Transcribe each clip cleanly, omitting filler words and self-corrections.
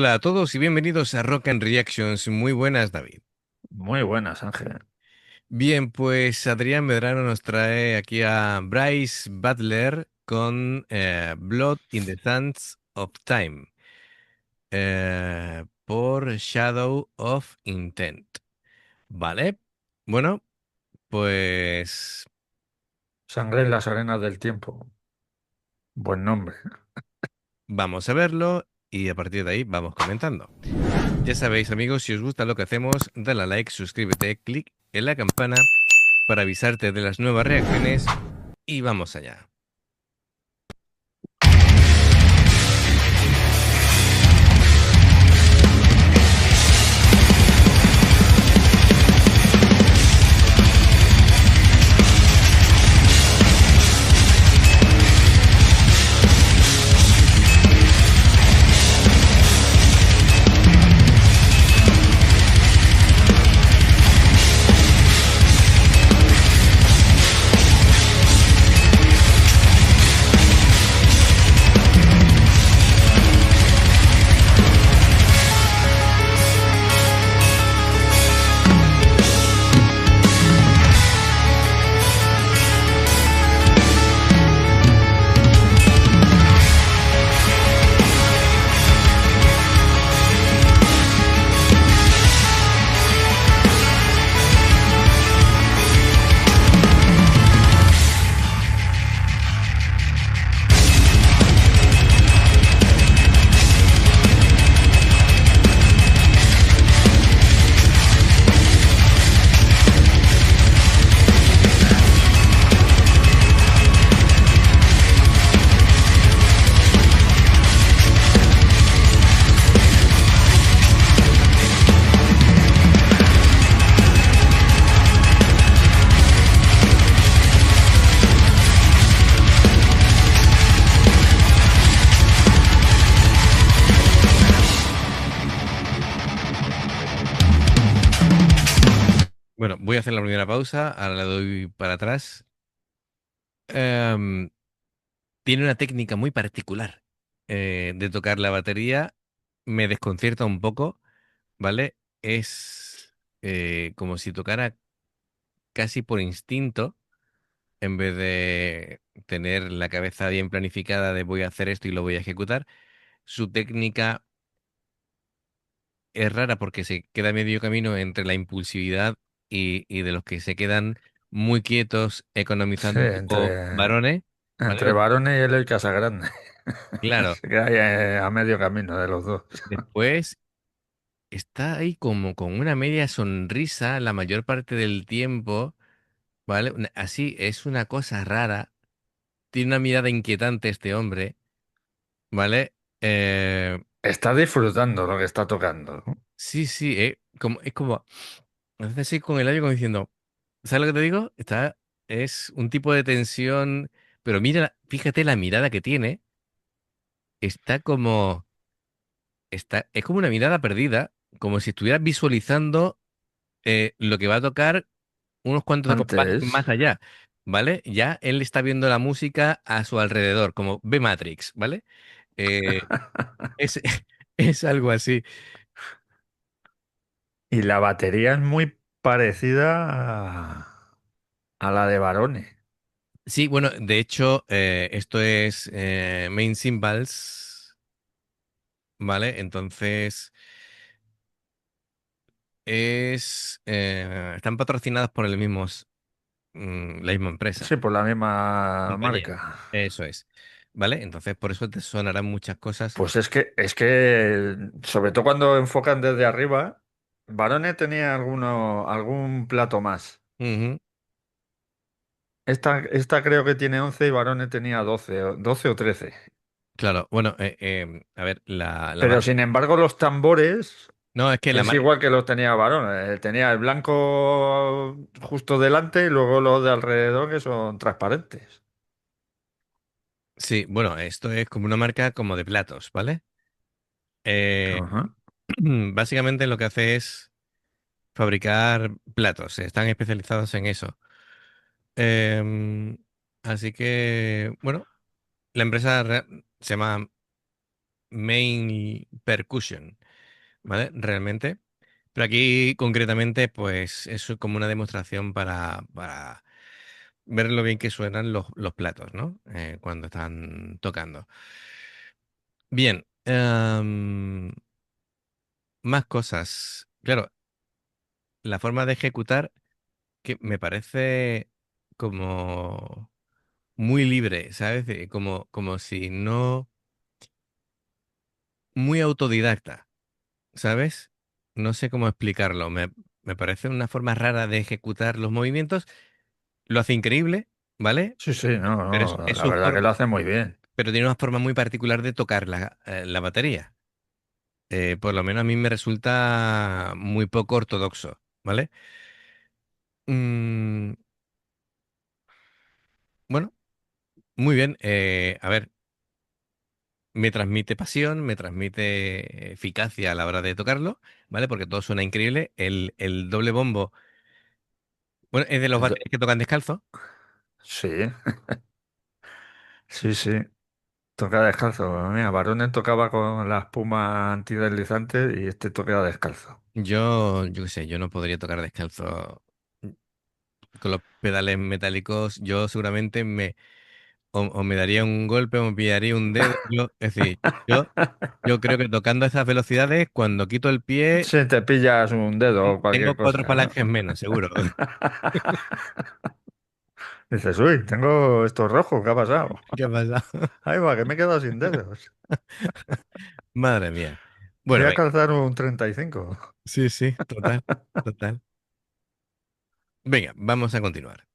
Hola a todos y bienvenidos a Rock and Reactions. Muy buenas, David. Muy buenas, Ángel. Bien, pues Adrián Medrano nos trae aquí a Bryce Butler con Blood in the Sands of Time por Shadow of Intent. Vale, bueno, pues Sangre en las arenas del tiempo. Buen nombre. vamos a verlo y a partir de ahí vamos comentando. Ya sabéis, amigos, si os gusta lo que hacemos, dale a like, suscríbete, clic en la campana para avisarte de las nuevas reacciones y vamos allá. Bueno, voy a hacer la primera pausa, ahora le doy para atrás. Em, Tiene una técnica muy particular de tocar la batería, me desconcierta un poco, ¿vale? Es como si tocara casi por instinto, en vez de tener la cabeza bien planificada de voy a hacer esto y lo voy a ejecutar. Su técnica es rara porque se queda medio camino entre la impulsividad y de los que se quedan muy quietos, Sí, economizando un poco entre, varones, entre ¿vale? varones y Eloy Casagrande. Claro, Se queda ahí a medio camino de los dos. después está ahí como con una media sonrisa la mayor parte del tiempo, ¿vale? Así es una cosa rara, tiene una mirada inquietante este hombre, ¿vale? Eh, Está disfrutando lo que está tocando, ¿no? sí, sí, es como, hace así con el labio como diciendo, ¿sabes lo que te digo? Es un tipo de tensión, pero mira, fíjate la mirada que tiene, está como, es como una mirada perdida, como si estuviera visualizando lo que va a tocar unos cuantos de compases Antes. más allá, ¿vale? Ya él está viendo la música a su alrededor, como ve Matrix, ¿vale? Eh, es, es algo así. Y la batería es muy parecida a la de varones. Sí, bueno, de hecho, esto es Main Cymbals, ¿vale? Entonces, están patrocinados por la misma empresa, Sí, por la misma compañía. marca. Eso es, ¿vale? Entonces, por eso te sonarán muchas cosas. Pues es que, sobre todo cuando enfocan desde arriba, Barone tenía algún plato más. Ujú, Esta creo que tiene 11 y Barone tenía 12, 12 o 13. claro, bueno, a ver, la Pero marca. sin embargo, los tambores No, es que la es marca. igual que los tenía Barone. Tenía el blanco justo delante y luego los de alrededor que son transparentes. Sí, bueno, esto es como una marca como de platos, ¿vale? Eh, Ajá. Básicamente lo que hace es fabricar platos, están especializados en eso. Em, Así que, bueno, la empresa se llama main percussion, ¿vale? Realmente. Pero aquí concretamente, pues es como una demostración para ver lo bien que suenan los platos, ¿no? Cuando están tocando. Bien, más cosas. Claro, la forma de ejecutar que me parece como muy libre, ¿sabes? Como si no, muy autodidacta, ¿sabes? No sé cómo explicarlo. Me parece una forma rara de ejecutar los movimientos. Lo hace increíble, ¿vale? Sí, sí, no, Pero no, es la su verdad que forma, lo hace muy bien. pero tiene una forma muy particular de tocar la batería. Por lo menos a mí me resulta muy poco ortodoxo, ¿vale? Mm, bueno, muy bien. A ver, me transmite pasión, me transmite eficacia a la hora de tocarlo, ¿vale? Porque todo suena increíble. El doble bombo, bueno, es de los El do- baterías que tocan descalzo. Sí, sí, sí. Toca descalzo. Mira, Barones tocaba con la espuma antideslizante y este toca descalzo. Yo qué sé, yo no podría tocar descalzo con los pedales metálicos. Yo seguramente o me daría un golpe o me pillaría un dedo. Es decir, yo creo que tocando a esas velocidades, cuando quito el pie, Si te pillas un dedo o tengo cualquier cuatro cosa, ¿no? falanges menos, seguro. Dices, uy, tengo esto rojo, ¿qué ha pasado? ¿Qué ha pasado? Ahí va, que me he quedado sin dedos. Madre mía. Voy Bueno, a venga. calzar un 35. Sí, sí, total, total. Venga, vamos a continuar.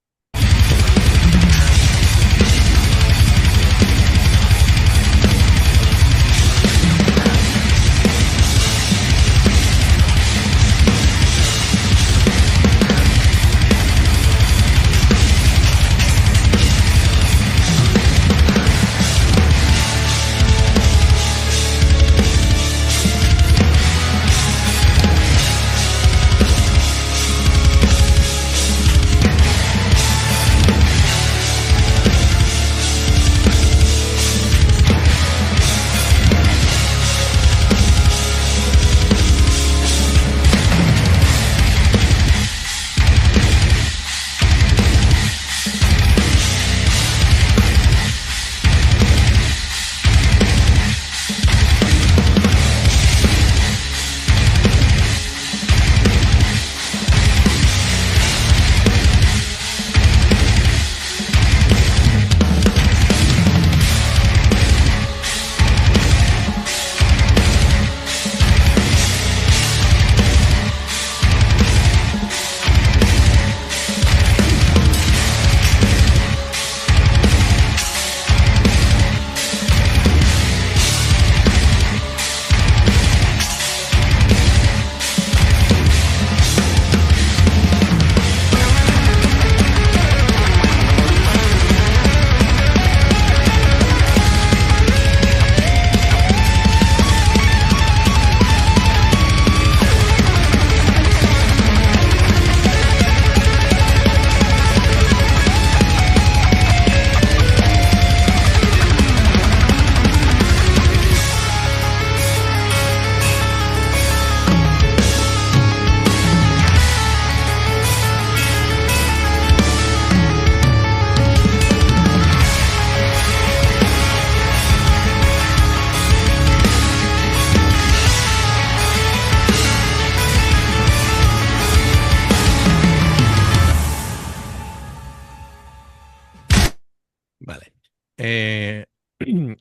Vale. Eh,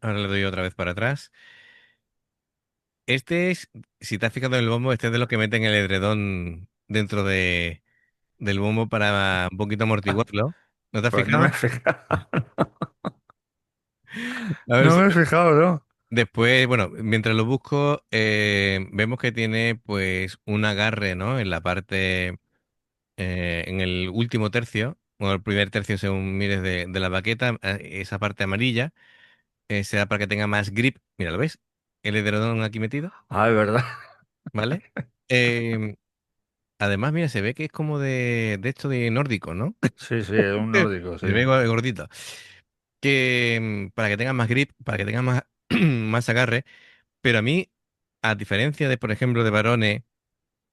ahora le doy otra vez para atrás. Este es, si te has fijado en el bombo, este es de los que meten el edredón dentro del bombo para un poquito amortiguarlo. ¿No te has Pues no me he fijado? fijado. A ver No si me he fijado, ¿no? después, bueno, mientras lo busco, vemos que tiene pues un agarre, ¿no? En la parte, en el último tercio, o el primer tercio según mires de la baqueta, esa parte amarilla, será para que tenga más grip. Mira, ¿lo ves? El edredón aquí metido, Ah, es verdad. ¿vale? Em, Además, mira, se ve que es como de esto de nórdico, ¿no? Sí, sí, es un nórdico, sí. Se ve gordito. Que para que tenga más grip, para que tenga más, más agarre, Pero a mí, a diferencia de, por ejemplo, de Barone,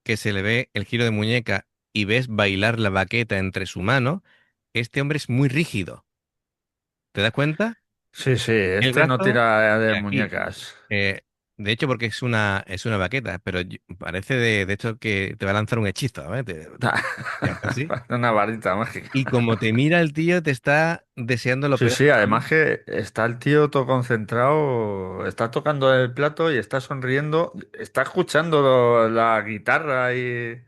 que se le ve el giro de muñeca y ves bailar la baqueta entre su mano, este hombre es muy rígido. ¿Te das cuenta? Sí, sí, El este no brazo, tira de mira, aquí. muñecas. De hecho, porque es una baqueta, pero parece de hecho que te va a lanzar un hechizo, ¿eh? Así. Una varita mágica. Y como te mira el tío, te está deseando lo Sí, peor, sí, ¿vale? además que está el tío todo concentrado, está tocando el plato y está sonriendo, está escuchando la guitarra y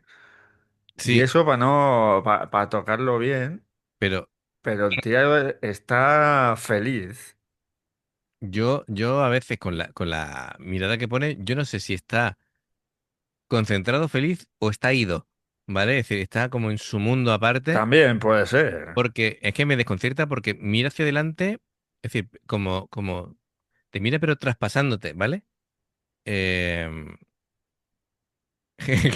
Sí, eso para no, para tocarlo bien, pero pero el tío está feliz. yo a veces con la mirada que pone, yo no sé si está concentrado, feliz o está ido, ¿vale? Es decir, está como en su mundo aparte, También puede ser. porque es que me desconcierta porque mira hacia adelante, es decir, como te mira pero traspasándote, ¿vale? Em,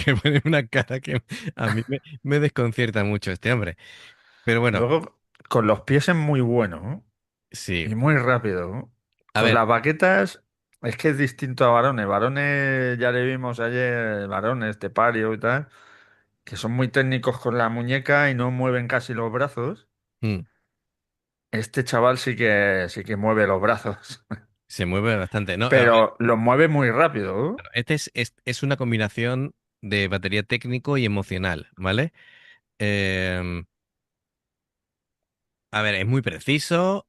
que pone una cara que a mí me desconcierta mucho este hombre. Pero bueno, Luego, con los pies es muy bueno, ¿no? sí. Y muy rápido, ¿no? A Con ver, las baquetas es que es distinto a varones. Varones ya le vimos ayer, varones de pario y tal, que son muy técnicos con la muñeca y no mueven casi los brazos. mm, Este chaval sí que mueve los brazos, se mueve bastante. No, a ver, pero los mueve muy rápido, ¿no? este es una combinación de batería técnico y emocional, ¿vale? Em, a ver, es muy preciso.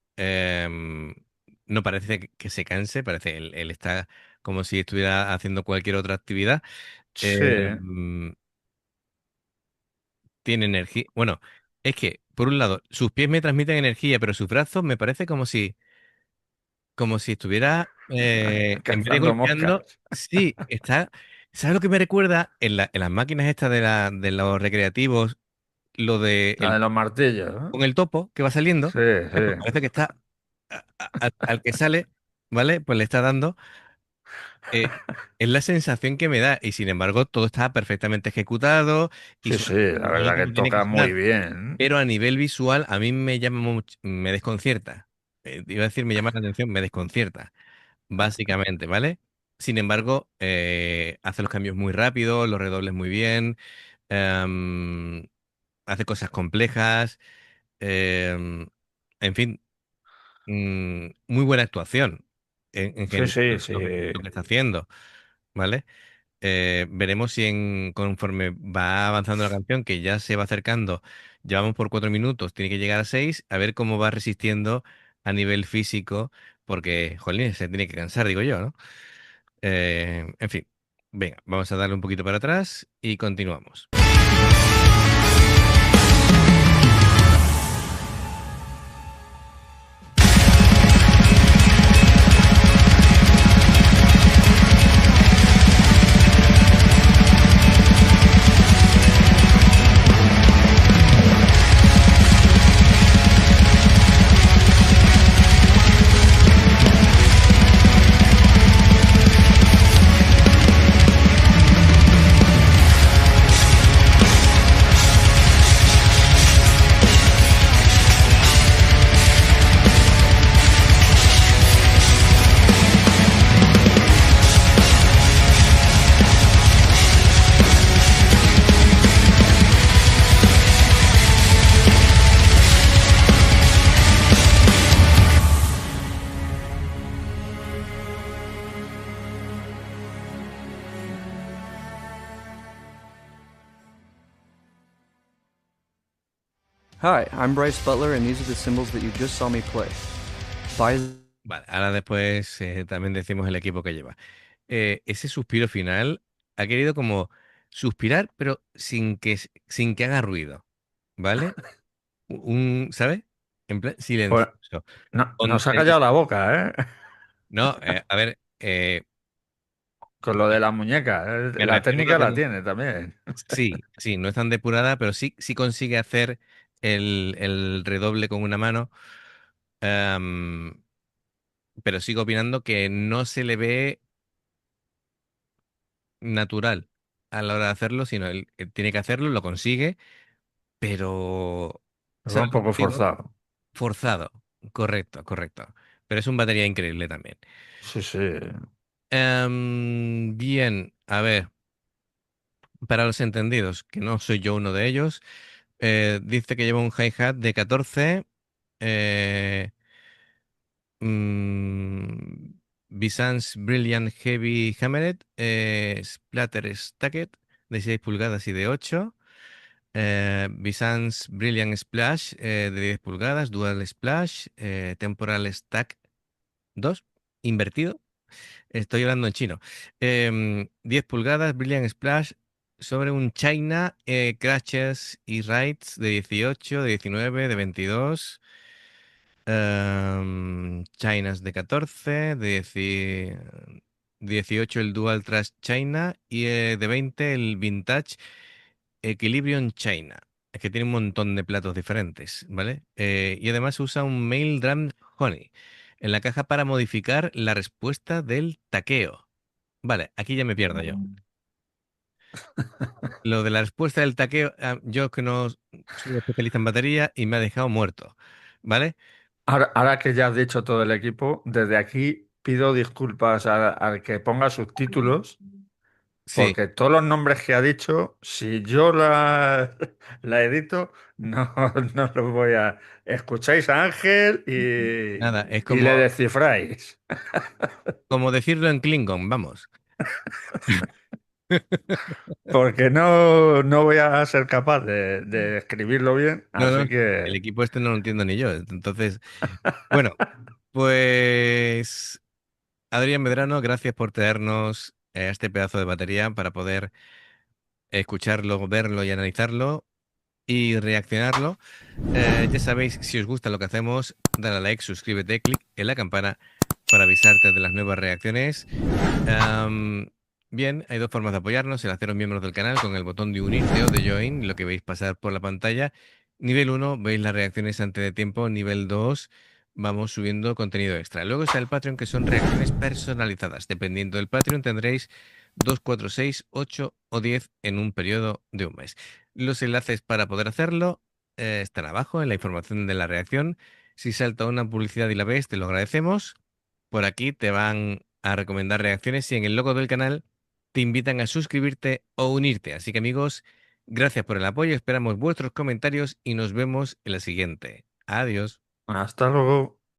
No parece que se canse, parece él está como si estuviera haciendo cualquier otra actividad. Sí, Em, tiene energía. Bueno, es que, por un lado, sus pies me transmiten energía, pero sus brazos me parece como si estuviera, en vez de cazando golpeando, moscas. sí, está. ¿Sabes lo que me recuerda? En las máquinas estas de los recreativos, lo de La de los martillos, ¿no? con el topo que va saliendo, Sí, ¿vale? Pues sí. parece que está al que sale, ¿vale? Pues le está dando. eh, es la sensación que me da, y sin embargo, todo está perfectamente ejecutado y Sí, sí, la suena verdad que como tiene que toca muy sonar. bien. Pero a nivel visual, a mí me llama mucho, me desconcierta. Iba a decir, me llama la atención, me desconcierta básicamente, ¿vale? Sin embargo, hace los cambios muy rápido, los redobles muy bien, em, hace cosas complejas, em, en fin, muy buena actuación en Sí, general sí, sí. lo que está haciendo, ¿vale? Veremos si conforme va avanzando la canción, que ya se va acercando, llevamos por 4 minutos, tiene que llegar a 6, a ver cómo va resistiendo a nivel físico, porque, jolín, se tiene que cansar, digo yo, ¿no? En fin, venga, vamos a darle un poquito para atrás y continuamos. Hi, I'm Bryce Butler, and these are the symbols that you just saw me play. By Vale, ahora después también decimos el equipo que lleva. Ese suspiro final ha querido como suspirar, pero sin que haga ruido, ¿vale? ¿Sabes? En plan Pues silencioso. no, Con nos ha callado tensión. la boca, ¿eh? No, a ver, Con lo de la muñeca. me La refiero técnica que la tiene también. sí, sí, no es tan depurada, pero sí consigue hacer el redoble con una mano. em, pero sigo opinando que no se le ve natural a la hora de hacerlo, sino él tiene que hacerlo, lo consigue, pero, Va ¿sabes un lo que poco digo? forzado. Forzado. Correcto, correcto. Pero es un batería increíble también. Sí, sí. Bien, a ver, para los entendidos, que no soy yo uno de ellos, dice que lleva un hi-hat de 14, eh, mm, Visance Brilliant Heavy Hammered, Splatter Stacked de 6 pulgadas y de 8. Visance Brilliant Splash de 10 pulgadas, Dual Splash, Temporal Stack 2, invertido. Estoy hablando en chino. 10 pulgadas, Brilliant Splash sobre un China Crashes y Rides de 18, de 19, de 22. Chinas de 14, de 18 el Dual Trash China y de 20 el Vintage Equilibrium China. Es que tiene un montón de platos diferentes, ¿vale? Y además usa un Mail Drum Honey en la caja para modificar la respuesta del taqueo. Vale, aquí ya me pierdo yo. Mm. Lo de la respuesta del taqueo, yo que no soy especialista en batería y me ha dejado muerto, ¿vale? Ahora que ya has dicho todo el equipo, desde aquí pido disculpas al que ponga subtítulos, Sí, porque todos los nombres que ha dicho, si yo la edito, no, no los voy a... Escucháis a Ángel nada, es y le como, descifráis, como decirlo en Klingon, vamos. porque no, no voy a ser capaz de escribirlo bien, No, así no, el que equipo este no lo entiendo ni yo. Entonces, bueno, pues Adrián Medrano, gracias por traernos este pedazo de batería para poder escucharlo, verlo y analizarlo y reaccionarlo. Ya sabéis, si os gusta lo que hacemos, dale a like, suscríbete, clic en la campana para avisarte de las nuevas reacciones. Am, Bien, hay dos formas de apoyarnos: el haceros miembros del canal con el botón de unirte o de join, lo que veis pasar por la pantalla. Nivel uno, veis las reacciones antes de tiempo. Nivel 2, vamos subiendo contenido extra. Luego está el Patreon, que son reacciones personalizadas. Dependiendo del Patreon, tendréis 2, 4, 6, 8 o 10 en un periodo de un mes. Los enlaces para poder hacerlo están abajo en la información de la reacción. Si salta una publicidad y la ves, te lo agradecemos. Por aquí te van a recomendar reacciones y en el logo del canal te invitan a suscribirte o unirte. Así que amigos, gracias por el apoyo, esperamos vuestros comentarios y nos vemos en la siguiente. Adiós. hasta luego.